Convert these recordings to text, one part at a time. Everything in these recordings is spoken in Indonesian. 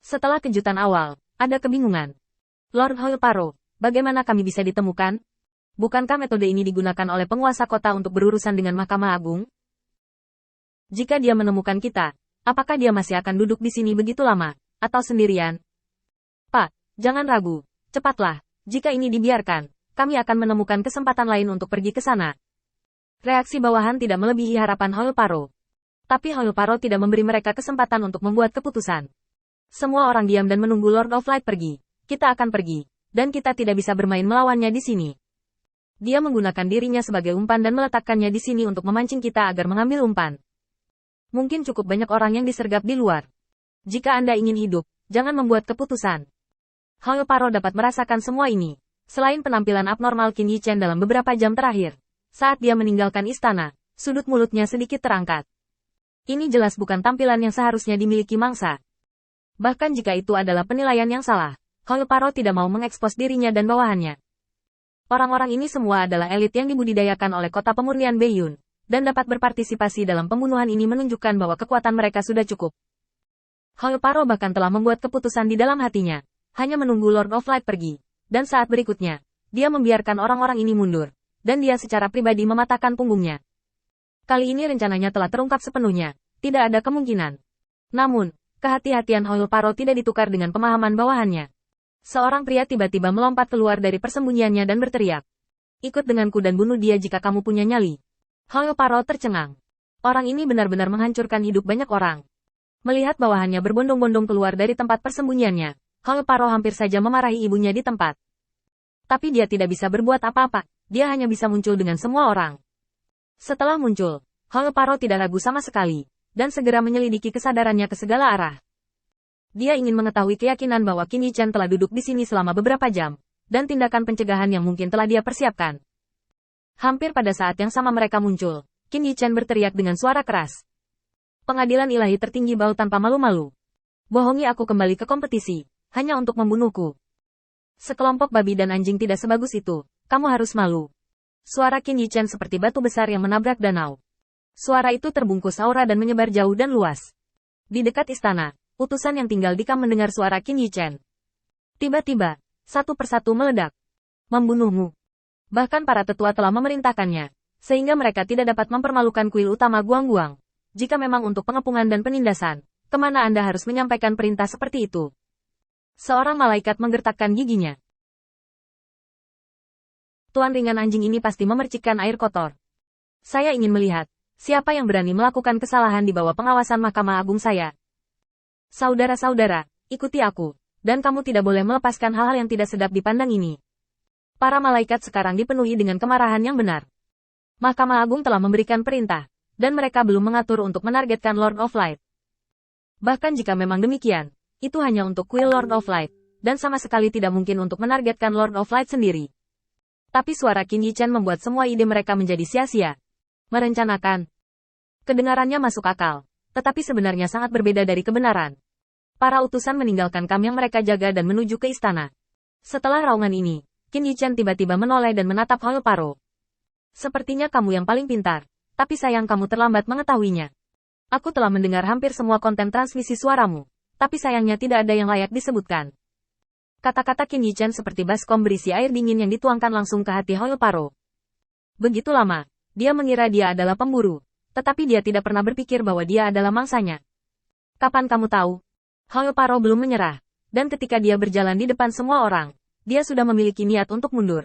Setelah kejutan awal, ada kebingungan. Lord Hoilparo, bagaimana kami bisa ditemukan? Bukankah metode ini digunakan oleh penguasa kota untuk berurusan dengan Mahkamah Agung? Jika dia menemukan kita, apakah dia masih akan duduk di sini begitu lama, atau sendirian? Pak, jangan ragu, cepatlah, jika ini dibiarkan, kami akan menemukan kesempatan lain untuk pergi ke sana. Reaksi bawahan tidak melebihi harapan Hoilparo. Tapi Hoilparo tidak memberi mereka kesempatan untuk membuat keputusan. Semua orang diam dan menunggu Lord of Light pergi. Kita akan pergi, dan kita tidak bisa bermain melawannya di sini. Dia menggunakan dirinya sebagai umpan dan meletakkannya di sini untuk memancing kita agar mengambil umpan. Mungkin cukup banyak orang yang disergap di luar. Jika Anda ingin hidup, jangan membuat keputusan. Hoilparo dapat merasakan semua ini. Selain penampilan abnormal Qin Yichen dalam beberapa jam terakhir, saat dia meninggalkan istana, sudut mulutnya sedikit terangkat. Ini jelas bukan tampilan yang seharusnya dimiliki mangsa. Bahkan jika itu adalah penilaian yang salah, Hoilparo tidak mau mengekspos dirinya dan bawahannya. Orang-orang ini semua adalah elit yang dibudidayakan oleh kota pemurnian Beiyun, dan dapat berpartisipasi dalam pembunuhan ini menunjukkan bahwa kekuatan mereka sudah cukup. Hoilparo bahkan telah membuat keputusan di dalam hatinya, hanya menunggu Lord of Light pergi, dan saat berikutnya, dia membiarkan orang-orang ini mundur, dan dia secara pribadi mematahkan punggungnya. Kali ini rencananya telah terungkap sepenuhnya, tidak ada kemungkinan. Namun, kehati-hatian Hoilparo tidak ditukar dengan pemahaman bawahannya. Seorang pria tiba-tiba melompat keluar dari persembunyiannya dan berteriak. Ikut denganku dan bunuh dia jika kamu punya nyali. Hoilparo tercengang. Orang ini benar-benar menghancurkan hidup banyak orang. Melihat bawahannya berbondong-bondong keluar dari tempat persembunyiannya, Hoilparo hampir saja memarahi ibunya di tempat. Tapi dia tidak bisa berbuat apa-apa, dia hanya bisa muncul dengan semua orang. Setelah muncul, Hoilparo tidak ragu sama sekali, dan segera menyelidiki kesadarannya ke segala arah. Dia ingin mengetahui keyakinan bahwa Qin Yichen telah duduk di sini selama beberapa jam, dan tindakan pencegahan yang mungkin telah dia persiapkan. Hampir pada saat yang sama mereka muncul, Qin Yichen berteriak dengan suara keras. Pengadilan ilahi tertinggi Bao tanpa malu-malu. Bohongi aku kembali ke kompetisi, hanya untuk membunuhku. Sekelompok babi dan anjing tidak sebagus itu, kamu harus malu. Suara Qin Yichen seperti batu besar yang menabrak danau. Suara itu terbungkus aura dan menyebar jauh dan luas. Di dekat istana, utusan yang tinggal di kamp mendengar suara Qin Yichen. Tiba-tiba, satu persatu meledak. Membunuhmu. Bahkan para tetua telah memerintahkannya, sehingga mereka tidak dapat mempermalukan kuil utama Guangguang. Jika memang untuk pengepungan dan penindasan, kemana Anda harus menyampaikan perintah seperti itu? Seorang malaikat menggertakkan giginya. Tuan ringan anjing ini pasti memercikkan air kotor. Saya ingin melihat, siapa yang berani melakukan kesalahan di bawah pengawasan Mahkamah Agung saya. Saudara-saudara, ikuti aku, dan kamu tidak boleh melepaskan hal-hal yang tidak sedap dipandang ini. Para malaikat sekarang dipenuhi dengan kemarahan yang benar. Mahkamah Agung telah memberikan perintah, dan mereka belum mengatur untuk menargetkan Lord of Light. Bahkan jika memang demikian, itu hanya untuk kuil Lord of Light, dan sama sekali tidak mungkin untuk menargetkan Lord of Light sendiri. Tapi suara Qin Yichen membuat semua ide mereka menjadi sia-sia. Merencanakan. Kedengarannya masuk akal, tetapi sebenarnya sangat berbeda dari kebenaran. Para utusan meninggalkan kamp yang mereka jaga dan menuju ke istana. Setelah raungan ini, Qin Yichen tiba-tiba menoleh dan menatap Hoilparo. Sepertinya kamu yang paling pintar, tapi sayang kamu terlambat mengetahuinya. Aku telah mendengar hampir semua konten transmisi suaramu, tapi sayangnya tidak ada yang layak disebutkan. Kata-kata Qin Yichen seperti baskom berisi air dingin yang dituangkan langsung ke hati Hoilparo. Begitu lama, dia mengira dia adalah pemburu, tetapi dia tidak pernah berpikir bahwa dia adalah mangsanya. Kapan kamu tahu? Hoilparo belum menyerah, dan ketika dia berjalan di depan semua orang, dia sudah memiliki niat untuk mundur.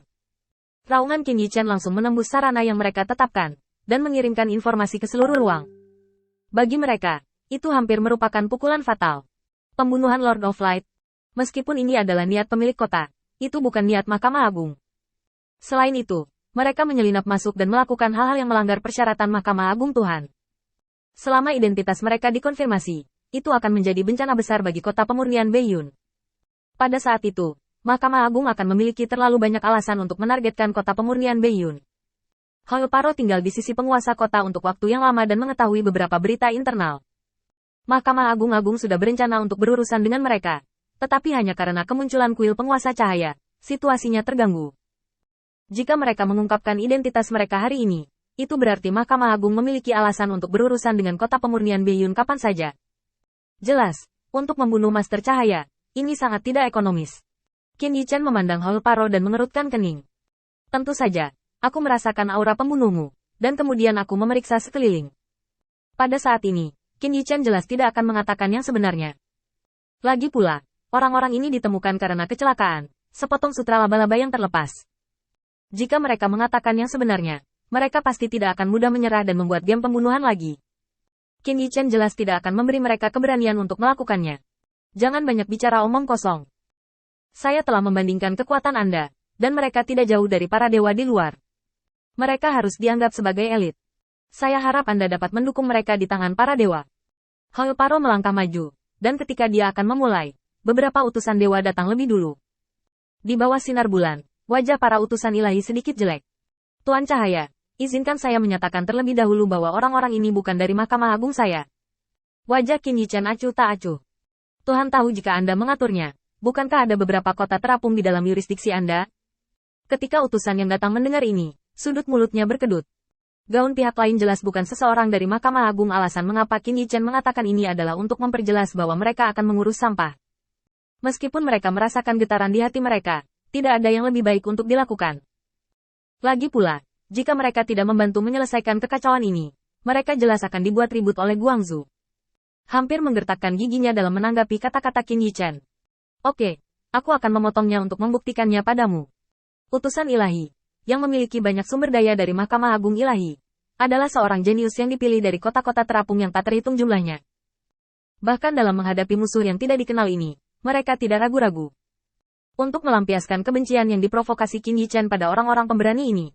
Raungan Qin Yichen langsung menembus sarana yang mereka tetapkan, dan mengirimkan informasi ke seluruh ruang. Bagi mereka, itu hampir merupakan pukulan fatal. Pembunuhan Lord of Light. Meskipun ini adalah niat pemilik kota, itu bukan niat Mahkamah Agung. Selain itu, mereka menyelinap masuk dan melakukan hal-hal yang melanggar persyaratan Mahkamah Agung Tuhan. Selama identitas mereka dikonfirmasi, itu akan menjadi bencana besar bagi kota pemurnian Beiyun. Pada saat itu, Mahkamah Agung akan memiliki terlalu banyak alasan untuk menargetkan kota pemurnian Beiyun. Hoilparo tinggal di sisi penguasa kota untuk waktu yang lama dan mengetahui beberapa berita internal. Mahkamah Agung sudah berencana untuk berurusan dengan mereka. Tetapi hanya karena kemunculan kuil penguasa cahaya, situasinya terganggu. Jika mereka mengungkapkan identitas mereka hari ini, itu berarti Mahkamah Agung memiliki alasan untuk berurusan dengan kota pemurnian Beiyun kapan saja. Jelas, Untuk membunuh Master Cahaya, ini sangat tidak ekonomis. Qin Yichen memandang Hall Paro dan mengerutkan kening. Tentu saja, aku merasakan aura pembunuhmu, dan kemudian aku memeriksa sekeliling. Pada saat ini, Qin Yichen jelas tidak akan mengatakan yang sebenarnya. Lagi pula, orang-orang ini ditemukan karena kecelakaan, sepotong sutra laba-laba yang terlepas. Jika mereka mengatakan yang sebenarnya, mereka pasti tidak akan mudah menyerah dan membuat game pembunuhan lagi. Qin Yichen jelas tidak akan memberi mereka keberanian untuk melakukannya. Jangan banyak bicara omong kosong. Saya telah membandingkan kekuatan Anda, dan mereka tidak jauh dari para dewa di luar. Mereka harus dianggap sebagai elit. Saya harap Anda dapat mendukung mereka di tangan para dewa. Hall Paro melangkah maju, dan ketika dia akan memulai, beberapa utusan dewa datang lebih dulu. Di bawah sinar bulan, wajah para utusan ilahi sedikit jelek. Tuan Cahaya, izinkan saya menyatakan terlebih dahulu bahwa orang-orang ini bukan dari Mahkamah Agung saya. Wajah Qin Yichen acuh tak acuh. Tuhan tahu jika Anda mengaturnya. Bukankah ada beberapa kota terapung di dalam yurisdiksi Anda? Ketika utusan yang datang mendengar ini, sudut mulutnya berkedut. Gaun pihak lain jelas bukan seseorang dari Mahkamah Agung. Alasan mengapa Qin Yichen mengatakan ini adalah untuk memperjelas bahwa mereka akan mengurus sampah. Meskipun mereka merasakan getaran di hati mereka, tidak ada yang lebih baik untuk dilakukan. Lagi pula, jika mereka tidak membantu menyelesaikan kekacauan ini, mereka jelas akan dibuat ribut oleh Guangzhou. Hampir menggertakkan giginya dalam menanggapi kata-kata Qin Yichen. Oke, aku akan memotongnya untuk membuktikannya padamu. Utusan ilahi, yang memiliki banyak sumber daya dari Mahkamah Agung Ilahi, adalah seorang jenius yang dipilih dari kota-kota terapung yang tak terhitung jumlahnya. Bahkan dalam menghadapi musuh yang tidak dikenal ini, mereka tidak ragu-ragu. Untuk melampiaskan kebencian yang diprovokasi Qin Yichen pada orang-orang pemberani ini,